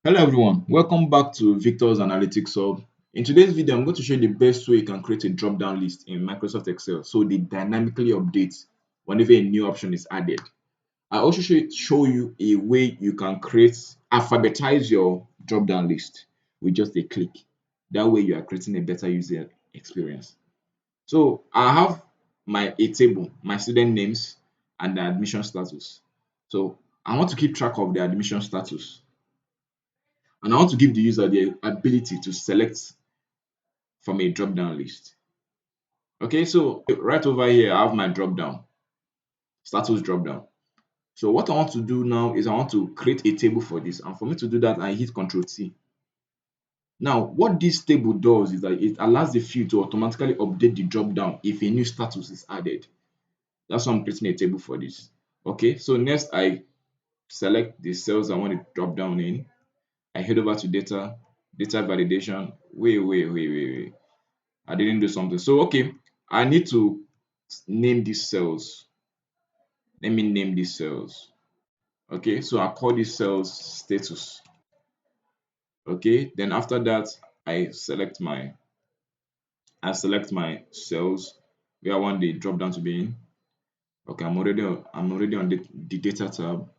Hello everyone, welcome back to Victor's Analytics Hub. In today's video, I'm going to show you the best way you can create a drop-down list in Microsoft Excel so they dynamically update whenever a new option is added. I also show you a way you can alphabetize your drop-down list with just a click. That way you are creating a better user experience. So I have a table, my student names and the admission status. So I want to keep track of the admission status. And I want to give the user the ability to select from a drop down list. Okay, so right over here, I have my drop down, status drop down. So what I want to do now is I want to create a table for this. And for me to do that, I hit Control T. Now, what this table does is that it allows the field to automatically update the drop down if a new status is added. That's why I'm creating a table for this. Okay, so next I select the cells I want to drop down in. I head over to data validation. Wait. I didn't do something. So, okay, I need to name these cells. Let me name these cells. Okay, so I call these cells status. Okay, then after that, I select my cells where I want the drop down to be in. Okay, I'm already on the data tab.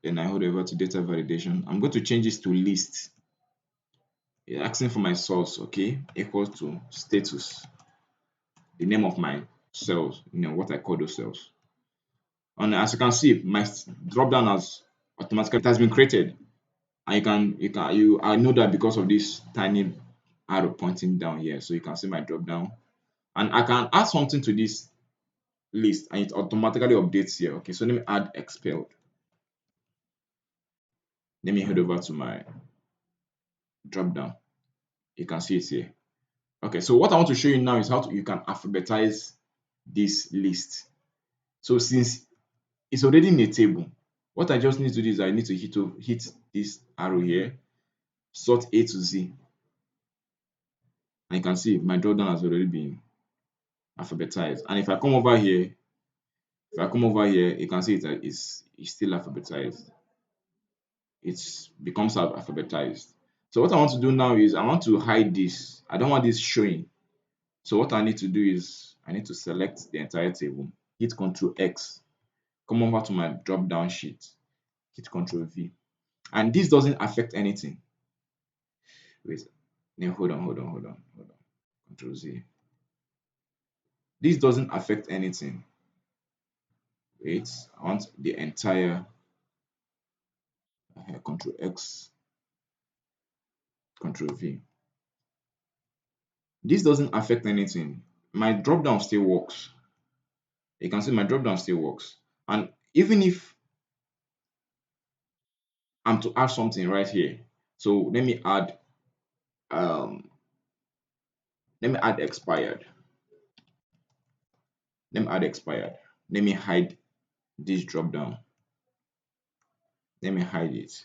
Then I hold over to data validation. I'm going to change this to list. It's asking for my source, okay, equals to status, the name of my cells, what I call those cells. And as you can see, my drop down has automatically it has been created. And I know that because of this tiny arrow pointing down here. So you can see my drop down. And I can add something to this list and it automatically updates here. Okay, so let me add expelled. Let me head over to my drop down. You can see it here. Okay, so what I want to show you now is how you can alphabetize this list. So since it's already in a table, what I just need to do is I need to hit this arrow here, sort A to Z. And you can see my dropdown has already been alphabetized. And if I come over here, you can see it's still alphabetized. It becomes alphabetized. So what I want to do now is I want to hide this. I don't want this showing. So what I need to do is I need to select the entire table, hit Control X, come over to my drop down sheet, hit Control V. And this doesn't affect anything. Wait, no, hold on. Control Z. This doesn't affect anything. Wait, I want the entire Control X, Control V. This doesn't affect anything. My drop down still works. You can see my drop down still works. And even if I'm to add something right here, so um let me add expired. Let me add expired. Let me hide this drop down. Let me hide it.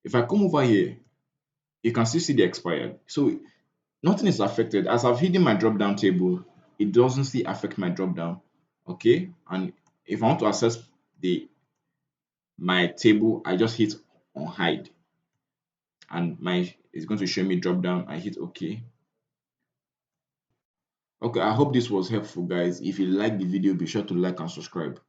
If I come over here, you can still see the expired. So nothing is affected. As I've hidden my drop down table, it doesn't still affect my drop down. Okay, and if I want to access the my table, I just hit on hide, and my it's going to show me drop down. I hit OK. Okay, I hope this was helpful, guys. If you like the video, be sure to like and subscribe.